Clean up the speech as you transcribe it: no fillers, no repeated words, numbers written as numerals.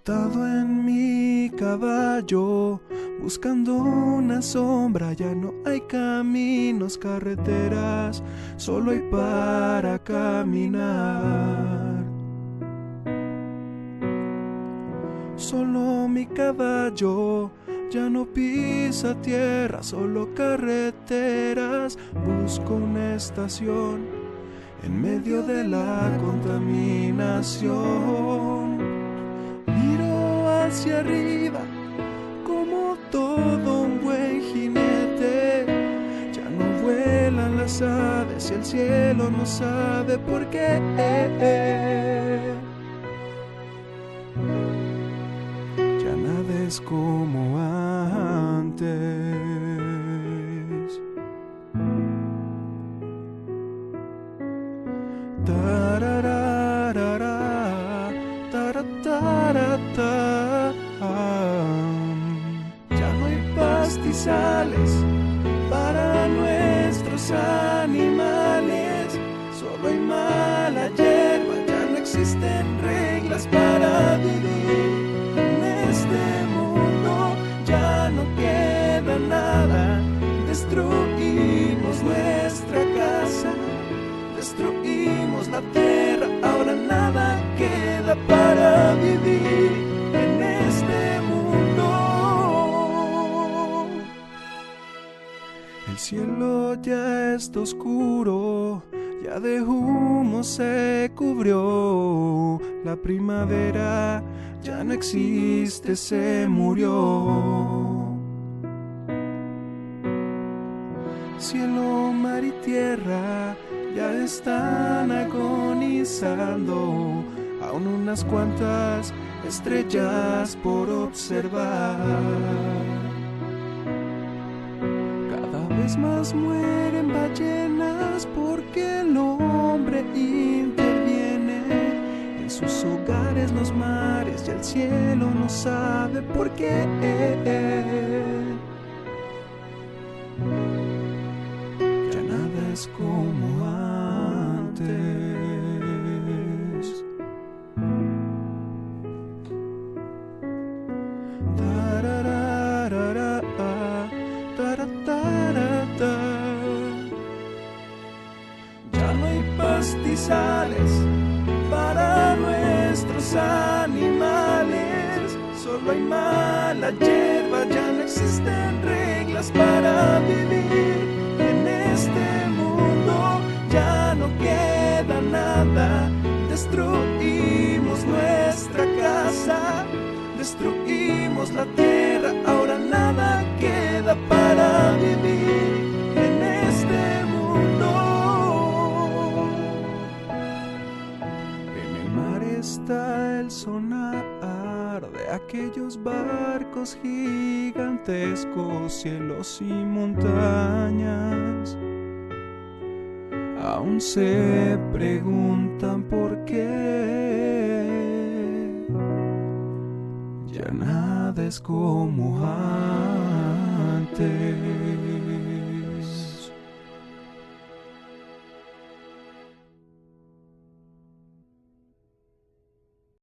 Montado en mi caballo, buscando una sombra, ya no hay caminos, carreteras, solo hay para caminar. Solo mi caballo ya no pisa tierra, solo carreteras. Busco una estación en medio de la contaminación. Miro hacia arriba como todo un buen jinete. Ya no vuelan las aves y el cielo no sabe por qué. Ya nada es como antes. Tarararara, taratarata. Ya no hay pastizales para nuestros animales, solo hay mala hierba, ya no existen reglas para vivir. En este mundo ya no queda nada, destruimos nuestra casa, destruimos la tierra, ahora nada queda para vivir en este mundo. El cielo ya está oscuro, ya de humo se cubrió. La primavera ya no existe, se murió. Cielo, mar y tierra ya están agonizando, aún unas cuantas estrellas por observar. Cada vez más mueren ballenas porque el hombre interviene en sus hogares, los mares, y el cielo no sabe por qué. Ya nada es como antes. Tarararara, taratarata. Ya no hay pastizales para nuestros animales, solo hay mala hierba, ya no existen reglas para vivir. En este mundo ya no queda nada, destruimos nuestra casa, destruimos la tierra, ahora nada queda para vivir en este mundo. En el mar está el sonar de aquellos barcos gigantescos, cielos y montañas. Aún se preguntan por qué. Ya nada es como antes.